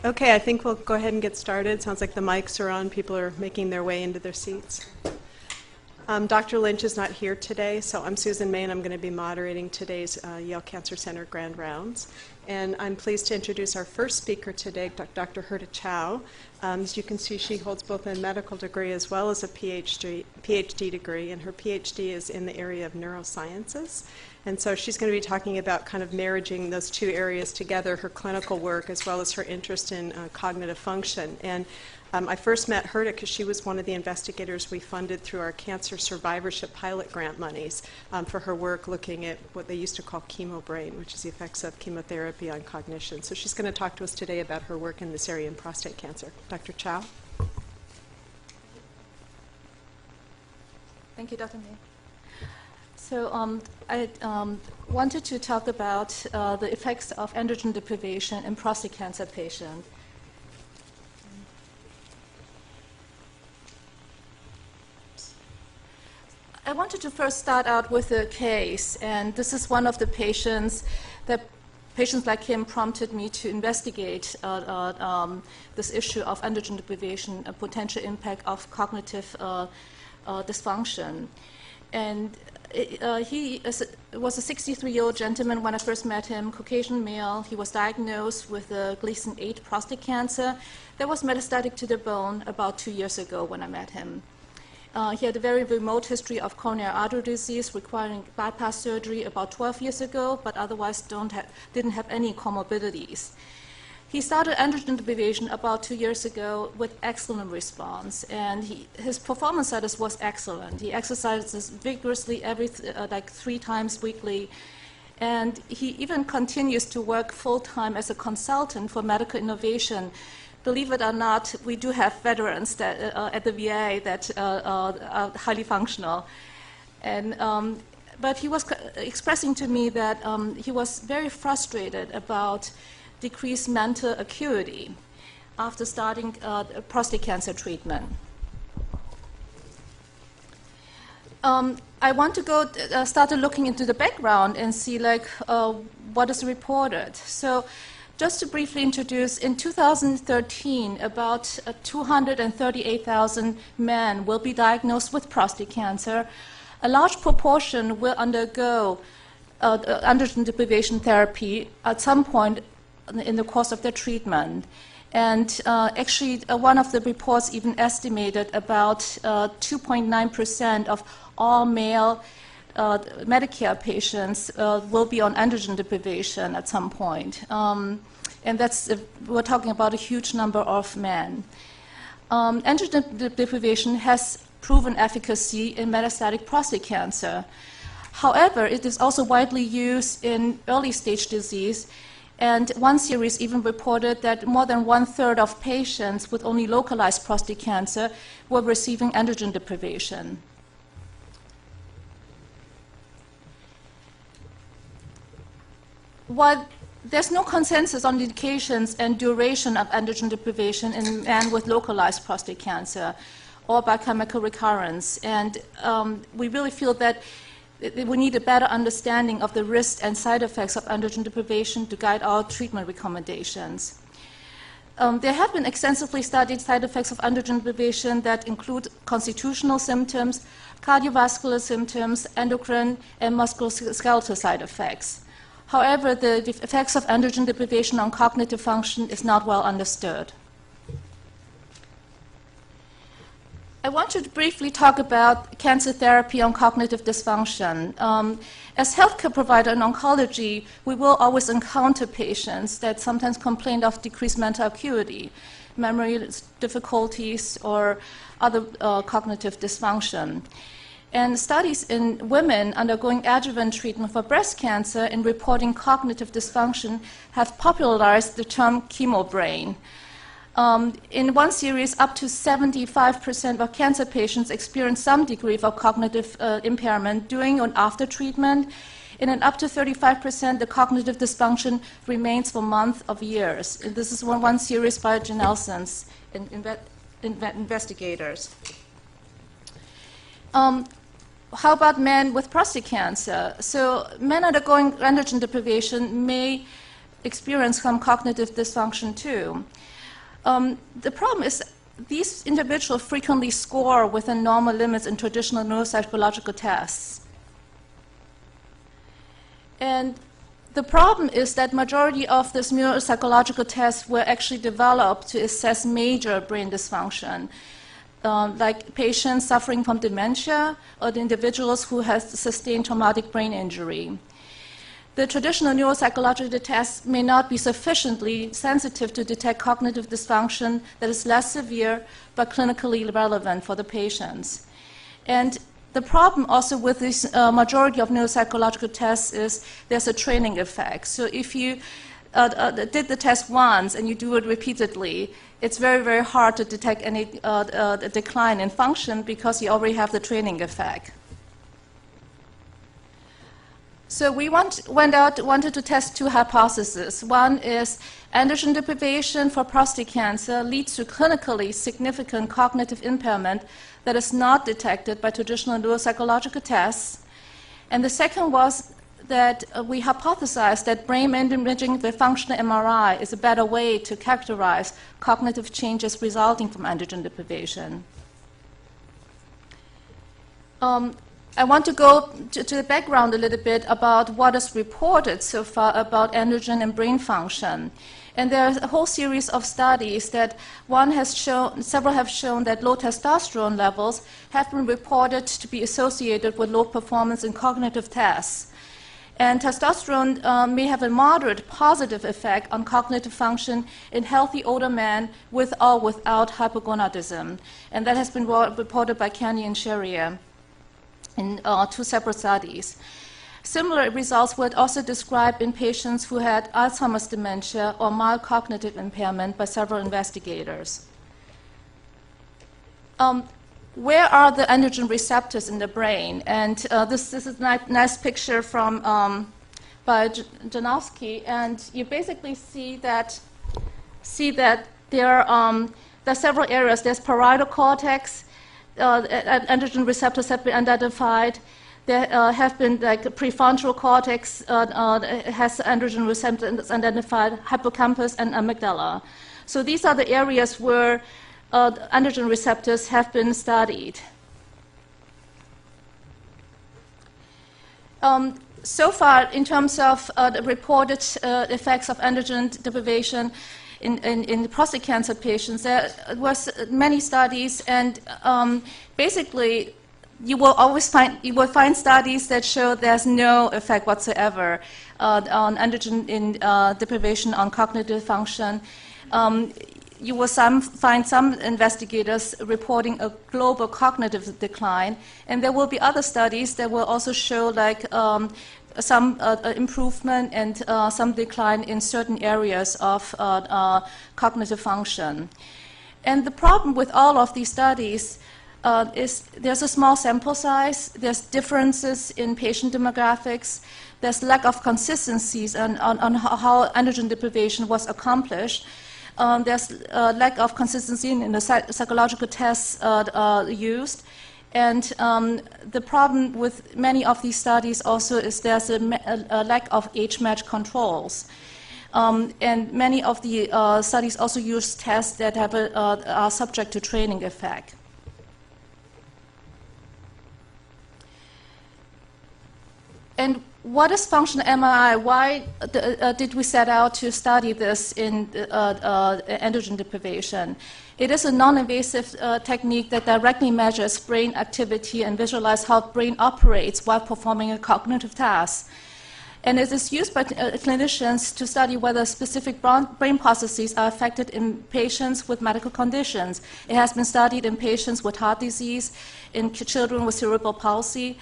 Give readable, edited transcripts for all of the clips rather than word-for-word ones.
Okay, I think we'll go ahead and get started. Sounds like the mics are on. People are making their way into their seats. Dr. Lynch is not here today, so I'm Susan May, and I'm going to be moderating today's Yale Cancer Center Grand Rounds. And I'm pleased to introduce our first speaker today, Dr. Herta Chao. As you can see, she holds both a medical degree as well as a PhD degree, and her PhD is in the area of neurosciences. And so she's going to be talking about kind of marrying those two areas together, her clinical work as well as her interest in cognitive function. And I first met Herta because she was one of the investigators we funded through our cancer survivorship pilot grant monies for her work looking at what they used to call chemobrain, which is the effects of chemotherapy on cognition. So she's going to talk to us today about her work in this area in prostate cancer. Dr. Chao? Thank you, Dr. May. So I wanted to talk about the effects of androgen deprivation in prostate cancer patients. I wanted to first start out with a case, and this is one of the patients that patients like him prompted me to investigate this issue of androgen deprivation, a potential impact of cognitive dysfunction. And he was a 63-year-old gentleman when I first met him, Caucasian male. He was diagnosed with a Gleason 8 prostate cancer that was metastatic to the bone about 2 years ago when I met him. He had a very remote history of coronary artery disease requiring bypass surgery about 12 years ago, but otherwise didn't have any comorbidities. He started androgen deprivation about 2 years ago with excellent response, and his performance status was excellent. He exercises vigorously like 3 times weekly, and he even continues to work full-time as a consultant for medical innovation. Believe it or not, we do have veterans that, at the VA that are highly functional. And, but he was expressing to me that he was very frustrated about decreased mental acuity after starting prostate cancer treatment. I want to go started looking into the background and see like what is reported. So just to briefly introduce, in 2013, about 238,000 men will be diagnosed with prostate cancer. A large proportion will undergo androgen deprivation therapy at some point in the course of their treatment. And actually, one of the reports even estimated about 2.9% of all male Medicare patients will be on androgen deprivation at some point. And that's, we're talking about a huge number of men. Androgen deprivation has proven efficacy in metastatic prostate cancer. However, it is also widely used in early stage disease, and one series even reported that more than 1/3 of patients with only localized prostate cancer were receiving androgen deprivation. While there's no consensus on the indications and duration of androgen deprivation in men with localized prostate cancer or biochemical recurrence, and we really feel that we need a better understanding of the risks and side effects of androgen deprivation to guide our treatment recommendations. There have been extensively studied side effects of androgen deprivation that include constitutional symptoms, cardiovascular symptoms, endocrine, and musculoskeletal side effects. However, the effects of androgen deprivation on cognitive function is not well understood. I want to briefly talk about cancer therapy on cognitive dysfunction. As healthcare provider in oncology, we will always encounter patients that sometimes complain of decreased mental acuity, memory difficulties, or other cognitive dysfunction. And studies in women undergoing adjuvant treatment for breast cancer and reporting cognitive dysfunction have popularized the term chemobrain. In one series, up to 75% of cancer patients experience some degree of cognitive impairment during and after treatment, and in up to 35%, the cognitive dysfunction remains for months of years. And this is one series by Janelsens investigators. How about men with prostate cancer? So men undergoing androgen deprivation may experience some cognitive dysfunction too. The problem is these individuals frequently score within normal limits in traditional neuropsychological tests. And the problem is that majority of these neuropsychological tests were actually developed to assess major brain dysfunction, like patients suffering from dementia or the individuals who have sustained traumatic brain injury. The traditional neuropsychological tests may not be sufficiently sensitive to detect cognitive dysfunction that is less severe but clinically relevant for the patients. And the problem also with this majority of neuropsychological tests is there's a training effect. So if you did the test once and you do it repeatedly, it's very, very hard to detect any decline in function because you already have the training effect. So we wanted to test two hypotheses. One is androgen deprivation for prostate cancer leads to clinically significant cognitive impairment that is not detected by traditional neuropsychological tests. And the second was that we hypothesized that brain imaging with functional MRI is a better way to characterize cognitive changes resulting from androgen deprivation. I want to go to the background a little bit about what is reported so far about androgen and brain function. And there's a whole series of studies that several have shown that low testosterone levels have been reported to be associated with low performance in cognitive tests. And testosterone may have a moderate positive effect on cognitive function in healthy older men with or without hypogonadism. And that has been reported by Kenny and Sherrier in two separate studies. Similar results were also described in patients who had Alzheimer's dementia or mild cognitive impairment by several investigators. Where are the androgen receptors in the brain? And this is a nice picture from by Janowski, and you basically see that there are several areas. There's parietal cortex. Androgen receptors have been identified. There have been prefrontal cortex has androgen receptors identified, hippocampus and amygdala. So these are the areas where androgen receptors have been studied. So far, in terms of the reported effects of androgen deprivation in prostate cancer patients, there was many studies, and basically, you will find studies that show there's no effect whatsoever on androgen deprivation on cognitive function. You will find some investigators reporting a global cognitive decline, and there will be other studies that will also show some improvement and some decline in certain areas of cognitive function. And the problem with all of these studies is there's a small sample size, there's differences in patient demographics, there's lack of consistencies on how androgen deprivation was accomplished. There's a lack of consistency in the psychological tests used. And the problem with many of these studies also is there's a lack of age-matched controls. And many of the studies also use tests that are subject to training effect. And what is functional MRI? Why did we set out to study this in androgen deprivation? It is a non-invasive technique that directly measures brain activity and visualizes how the brain operates while performing a cognitive task. And it is used by clinicians to study whether specific brain processes are affected in patients with medical conditions. It has been studied in patients with heart disease, in children with cerebral palsy,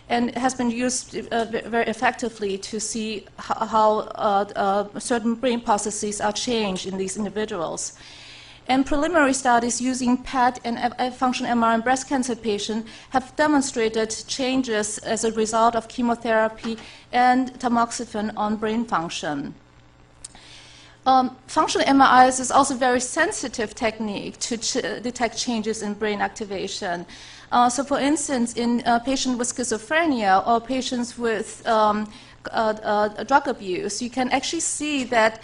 and it has been used very effectively to see how certain brain processes are changed in these individuals. And preliminary studies using PET and functional MRI in breast cancer patients have demonstrated changes as a result of chemotherapy and tamoxifen on brain function. Functional MRI is also a very sensitive technique to detect changes in brain activation. So for instance, in patients with schizophrenia or patients with drug abuse, you can actually see that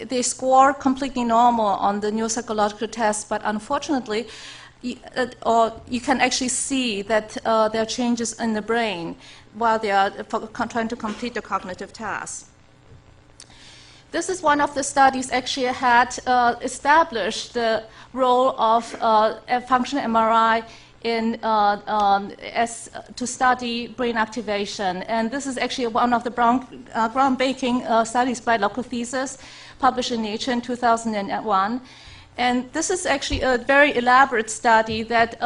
they score completely normal on the neuropsychological test, but unfortunately, you can actually see that there are changes in the brain while they are trying to complete the cognitive tasks. This is one of the studies actually had established the role of a functional MRI to study brain activation. And this is actually one of the groundbreaking studies by local thesis published in Nature in 2001. And this is actually a very elaborate study that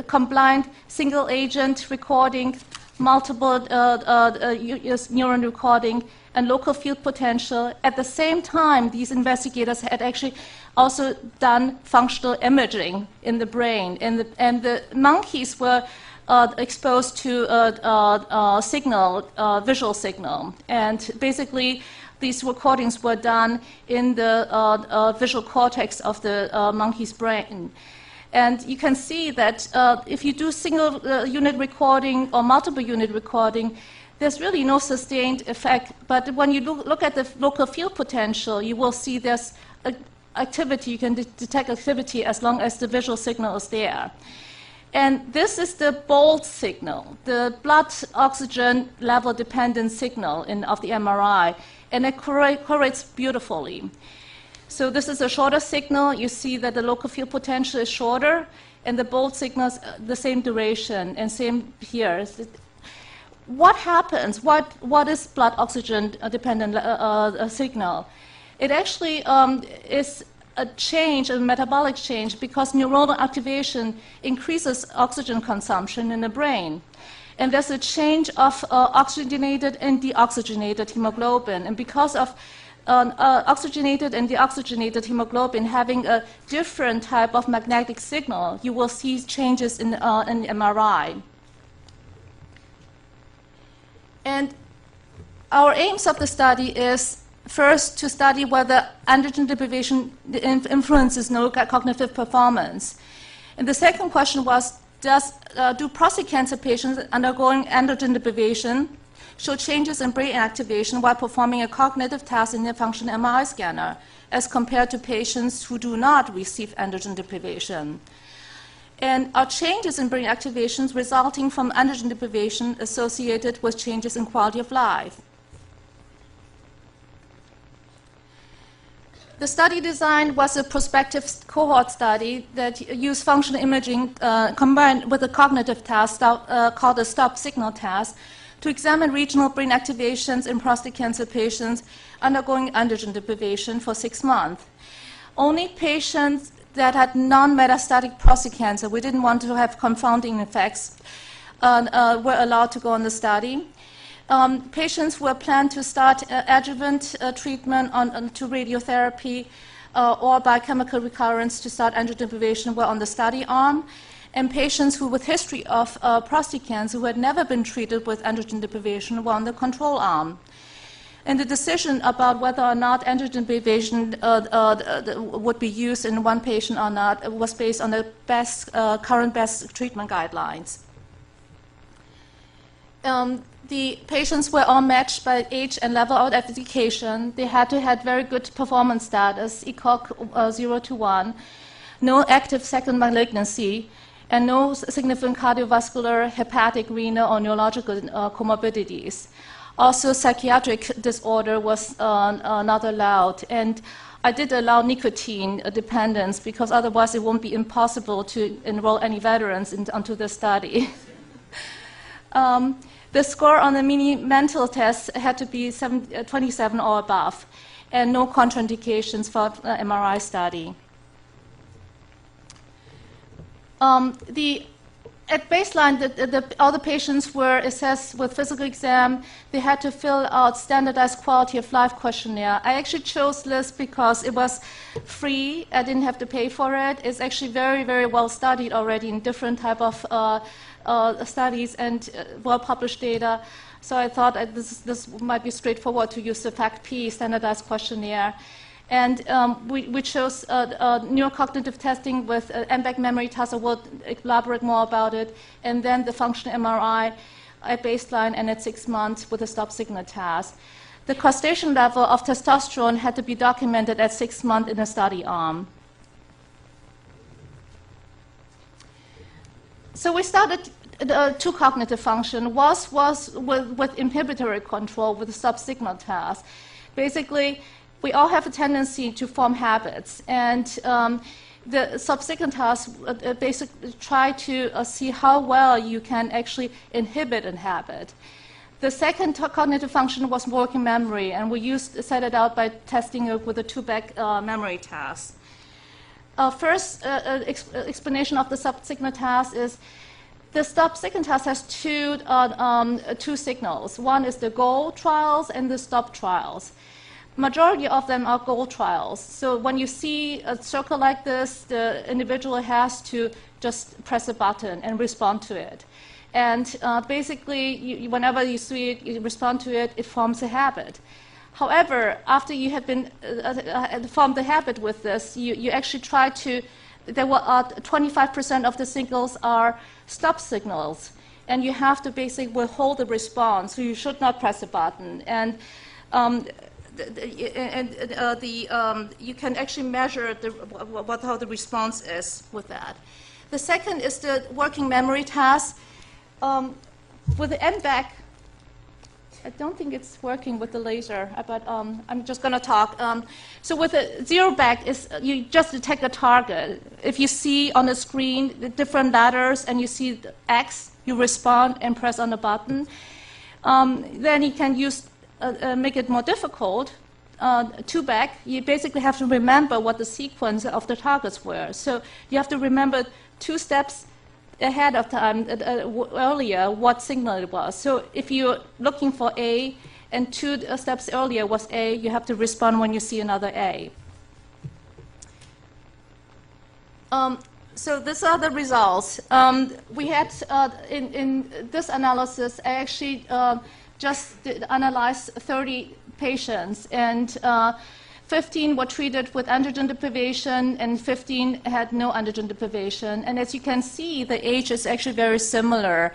combined single agent recording, multiple neuron recording, and local field potential. At the same time, these investigators had actually also done functional imaging in the brain. And the monkeys were exposed to visual signal. And basically, these recordings were done in the visual cortex of the monkey's brain. And you can see that if you do single unit recording or multiple unit recording, there's really no sustained effect. But when you look at the local field potential, you will see there's activity. You can detect activity as long as the visual signal is there. And this is the bold signal, the blood oxygen level dependent signal of the MRI. And it correlates beautifully. So this is a shorter signal. You see that the local field potential is shorter, and the bold signal is the same duration, and same here. What happens? What is blood oxygen dependent signal? It actually is a change, a metabolic change, because neuronal activation increases oxygen consumption in the brain. And there's a change of oxygenated and deoxygenated hemoglobin. And because of oxygenated and deoxygenated hemoglobin having a different type of magnetic signal, you will see changes in MRI. And our aims of the study is first to study whether androgen deprivation influences neurocognitive performance. And the second question was, do prostate cancer patients undergoing androgen deprivation show changes in brain activation while performing a cognitive task in their functional MRI scanner, as compared to patients who do not receive androgen deprivation? And are changes in brain activations resulting from androgen deprivation associated with changes in quality of life? The study design was a prospective cohort study that used functional imaging combined with a cognitive task called a stop signal task to examine regional brain activations in prostate cancer patients undergoing androgen deprivation for 6 months. Only patients that had non-metastatic prostate cancer, we didn't want to have confounding effects, were allowed to go on the study. Patients were planned to start adjuvant treatment to radiotherapy or biochemical recurrence to start androgen deprivation were on the study arm. And patients who with history of prostate cancer who had never been treated with androgen deprivation were on the control arm. And the decision about whether or not androgen deprivation would be used in one patient or not was based on the current best treatment guidelines. The patients were all matched by age and level of education. They had to have very good performance status, ECOG 0 to 1, no active second malignancy, and no significant cardiovascular, hepatic, renal, or neurological comorbidities. Also, psychiatric disorder was not allowed. And I did allow nicotine dependence because otherwise it won't be impossible to enroll any veterans onto the study. The score on the mini mental test had to be 27 or above, and no contraindications for MRI study. At baseline, all the patients were assessed with physical exam. They had to fill out standardized quality of life questionnaire. I actually chose this because it was free. I didn't have to pay for it. It's actually very, very well studied already in different type of studies and well-published data. So I thought this might be straightforward to use the FACT-P standardized questionnaire. And we chose neurocognitive testing with MBAC memory test. I will elaborate more about it. And then the functional MRI at baseline and at 6 months with a stop signal test. The castration level of testosterone had to be documented at 6 months in the study arm. So we started to cognitive function was with inhibitory control with the sub-signal test. Basically, we all have a tendency to form habits, and the sub-signal test basically try to see how well you can actually inhibit a habit. The second cognitive function was working memory, and we set it out by testing it with a 2-back memory test. First explanation of the sub-signal test is the stop-signal test has two signals. One is the goal trials and the stop trials. Majority of them are goal trials. So when you see a circle like this, the individual has to just press a button and respond to it. And basically, whenever you see it, you respond to it, it forms a habit. However, after you have been formed the habit with this, you actually try to, there were 25% of the signals are stop signals, and you have to basically withhold the response, so you should not press a button. And you can actually measure how the response is with that. The second is the working memory task. With the NBAC, I don't think it's working with the laser, but I'm just going to talk. So with a 0-back, you just detect a target. If you see on the screen the different letters and you see the X, you respond and press on the button. Then you can make it more difficult. 2-back, you basically have to remember what the sequence of the targets were. So you have to remember 2 steps ahead of time, earlier, what signal it was. So if you're looking for A and 2 steps earlier was A, you have to respond when you see another A. So these are the results. We had, in this analysis, I actually just analyzed 30 patients, and 15 were treated with androgen deprivation, and 15 had no androgen deprivation. And as you can see, the age is actually very similar,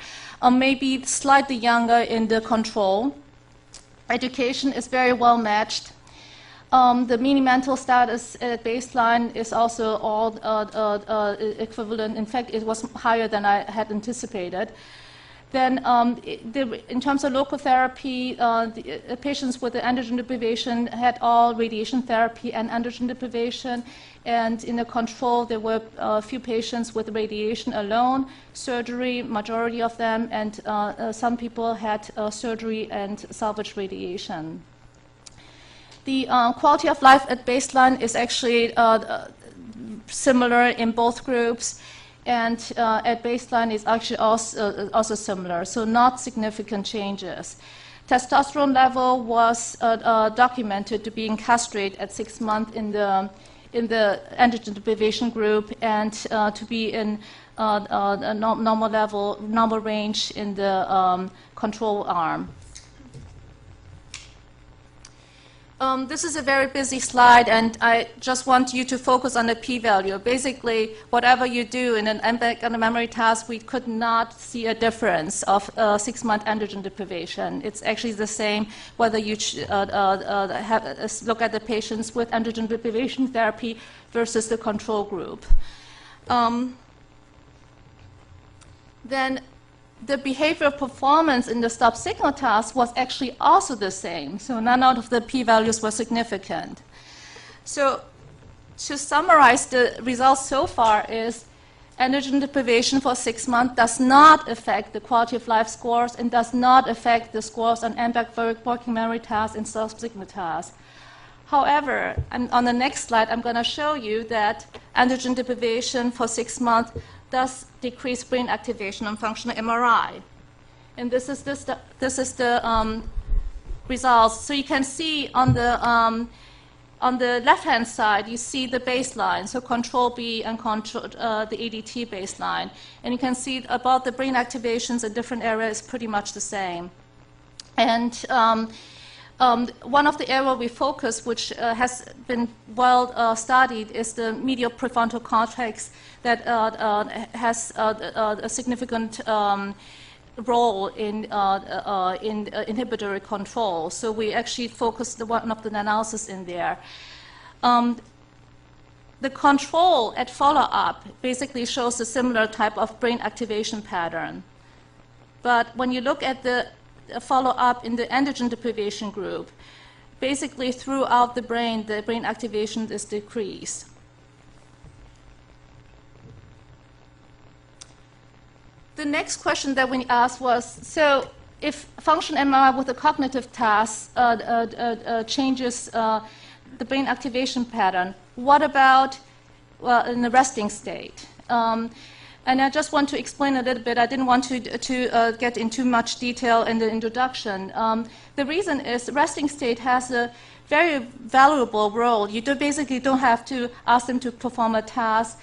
maybe slightly younger in the control. Education is very well matched. The mean mental status at baseline is also all equivalent. In fact, it was higher than I had anticipated. Then in terms of local therapy, the patients with the androgen deprivation had all radiation therapy and androgen deprivation. And in the control, there were a few patients with radiation alone, surgery, majority of them, and some people had surgery and salvage radiation. The quality of life at baseline is actually similar in both groups. And at baseline is actually also similar, so not significant changes. Testosterone level was documented to be in castrate at 6 months in the androgen deprivation group, and to be in a normal range in the control arm. This is a very busy slide, and I just want you to focus on the p-value. Basically, whatever you do in an NBAC on a memory task, we could not see a difference of 6-month androgen deprivation. It's actually the same whether you look at the patients with androgen deprivation therapy versus the control group. Then the behavioral performance in the stop signal task was actually also the same. So none of the p-values were significant. So to summarize the results so far is androgen deprivation for 6 months does not affect the quality of life scores and does not affect the scores on NBAC working memory tasks and stop signal tasks. However, on the next slide, I'm going to show you that androgen deprivation for 6 months does decrease brain activation on functional MRI. And this is the results. So you can see on the left-hand side, you see the baseline, so control B and the ADT baseline. And you can see about the brain activations in different areas pretty much the same. And one of the areas we focus, which has been well studied, is the medial prefrontal cortex that has a significant role in inhibitory control. So we actually focused one of the analysis in there. The control at follow-up basically shows a similar type of brain activation pattern. But when you look at the follow-up in the androgen deprivation group, basically throughout the brain activation is decreased. The next question that we asked was, so if function MRI with a cognitive task changes the brain activation pattern, what about in the resting state? And I just want to explain a little bit. I didn't want to get into too much detail in the introduction. The reason is resting state has a very valuable role. You basically don't have to ask them to perform a task.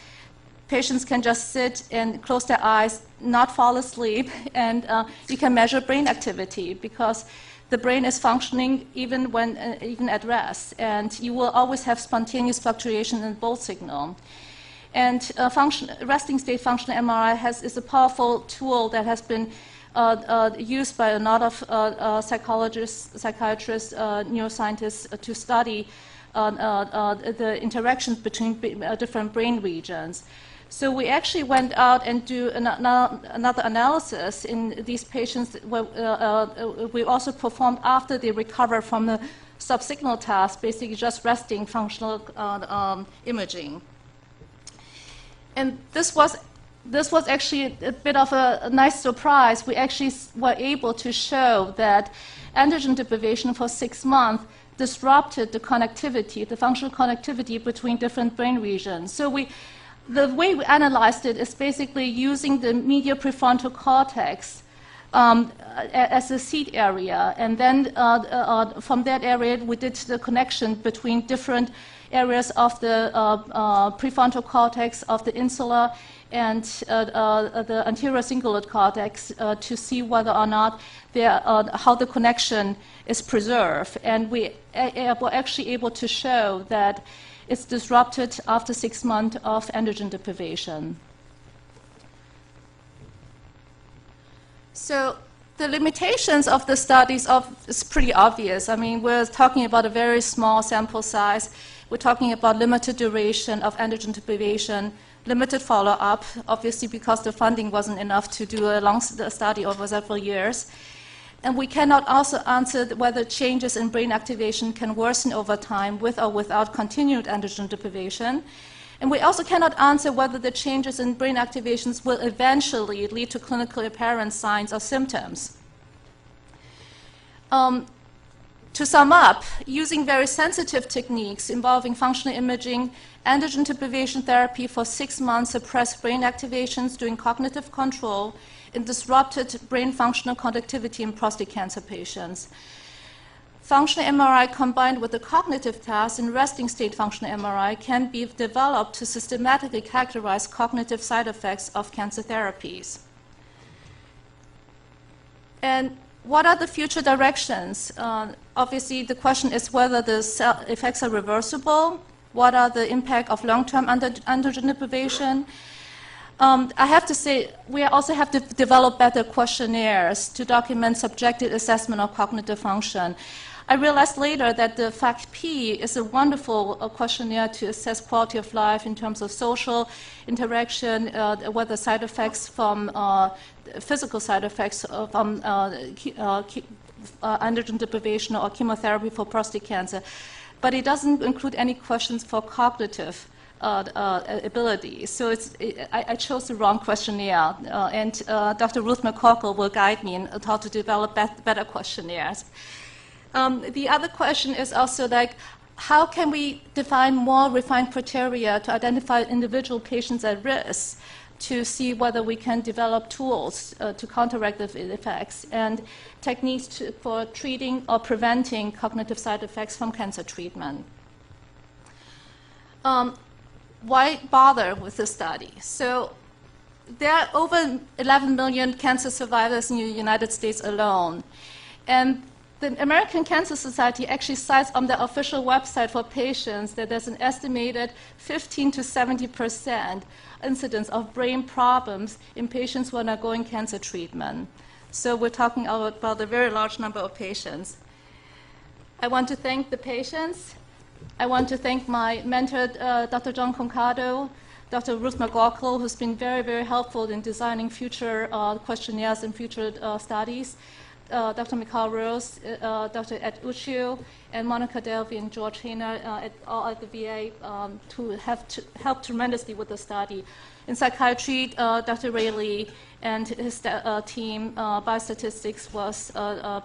Patients can just sit and close their eyes, not fall asleep, and you can measure brain activity because the brain is functioning even at rest, and you will always have spontaneous fluctuation in both signal. And resting state functional MRI is a powerful tool that has been used by a lot of psychologists, psychiatrists, neuroscientists to study the interactions between different brain regions. So we actually went out and do another analysis in these patients. We also performed after they recovered from the subsignal task, basically just resting functional imaging. And this was actually a bit of a nice surprise. We actually were able to show that androgen deprivation for 6 months disrupted the connectivity, the functional connectivity between different brain regions. So the way we analyzed it is basically using the medial prefrontal cortex as a seed area, and then from that area we did the connection between different areas of the prefrontal cortex of the insula and the anterior cingulate cortex to see whether or not how the connection is preserved. And we were actually able to show that it's disrupted after 6 months of androgen deprivation. So the limitations of the studies is pretty obvious. I mean, we're talking about a very small sample size. We're talking about limited duration of androgen deprivation, limited follow-up, obviously because the funding wasn't enough to do a long study over several years. And we cannot also answer whether changes in brain activation can worsen over time with or without continued androgen deprivation. And we also cannot answer whether the changes in brain activations will eventually lead to clinically apparent signs or symptoms. To sum up, using very sensitive techniques involving functional imaging, androgen deprivation therapy for 6 months suppressed brain activations during cognitive control and disrupted brain functional conductivity in prostate cancer patients. Functional MRI combined with the cognitive task in resting state functional MRI can be developed to systematically characterize cognitive side effects of cancer therapies. And what are the future directions? Obviously, the question is whether the effects are reversible. What are the impact of long-term androgen deprivation? I have to say, we also have to develop better questionnaires to document subjective assessment of cognitive function. I realized later that the FACT-P is a wonderful questionnaire to assess quality of life in terms of social interaction, whether side effects from physical side effects from androgen deprivation or chemotherapy for prostate cancer. But it doesn't include any questions for cognitive ability. So I chose the wrong questionnaire, and Dr. Ruth McCorkle will guide me in how to develop better questionnaires. The other question is also like, how can we define more refined criteria to identify individual patients at risk to see whether we can develop tools to counteract the effects and techniques for treating or preventing cognitive side effects from cancer treatment. Why bother with this study? So there are over 11 million cancer survivors in the United States alone. And the American Cancer Society actually cites on their official website for patients that there's an estimated 15 to 70% incidence of brain problems in patients who are undergoing cancer treatment. So we're talking about a very large number of patients. I want to thank the patients. I want to thank my mentor, Dr. John Concado, Dr. Ruth McGaughill, who's been very, very helpful in designing future questionnaires and future studies, Dr. Mikhail Rose, Dr. Ed Uccio, and Monica Delvey and George Hayner all at the VA who have helped tremendously with the study. In psychiatry, Dr. Ray Lee and his team, biostatistics was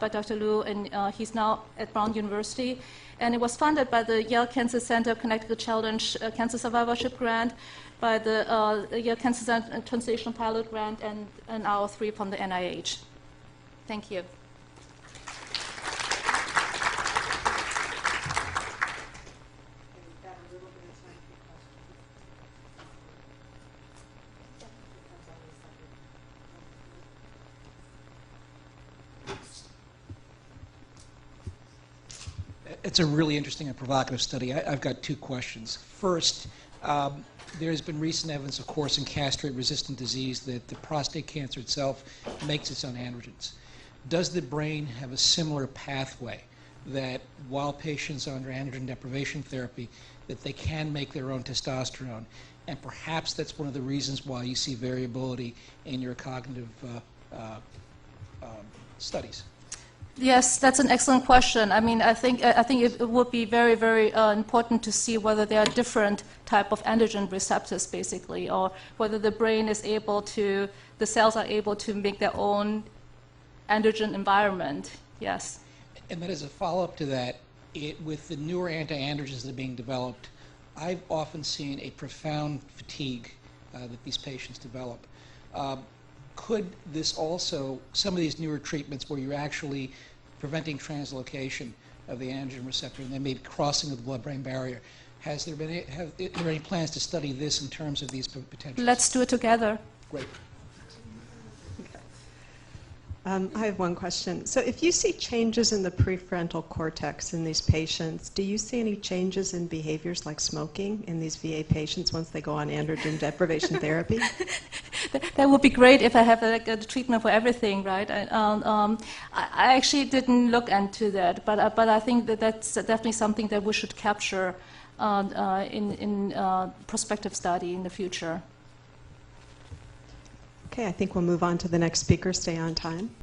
by Dr. Liu, and he's now at Brown University. And it was funded by the Yale Cancer Center Connecticut Challenge Cancer Survivorship Grant, by the Yale Cancer Center Translational Pilot Grant, and an R3 from the NIH. Thank you. It's a really interesting and provocative study. I've got two questions. First, there's been recent evidence, of course, in castrate-resistant disease that the prostate cancer itself makes its own androgens. Does the brain have a similar pathway that while patients are under androgen deprivation therapy, that they can make their own testosterone? And perhaps that's one of the reasons why you see variability in your cognitive studies. Yes, that's an excellent question. I mean, I think it would be very, very important to see whether there are different type of androgen receptors, basically, or whether the brain is able to, the cells are able to make their own androgen environment. Yes. And then as a follow-up to that, with the newer anti-androgens that are being developed, I've often seen a profound fatigue that these patients develop. Could this also, some of these newer treatments where you're actually preventing translocation of the androgen receptor and then maybe crossing of the blood-brain barrier, have there any plans to study this in terms of these potentials? Let's do it together. Great. I have one question. So if you see changes in the prefrontal cortex in these patients, do you see any changes in behaviors like smoking in these VA patients once they go on androgen deprivation therapy? That would be great if I have a treatment for everything, right? I actually didn't look into that, but I think that's definitely something that we should capture in prospective study in the future. Okay, I think we'll move on to the next speaker. Stay on time.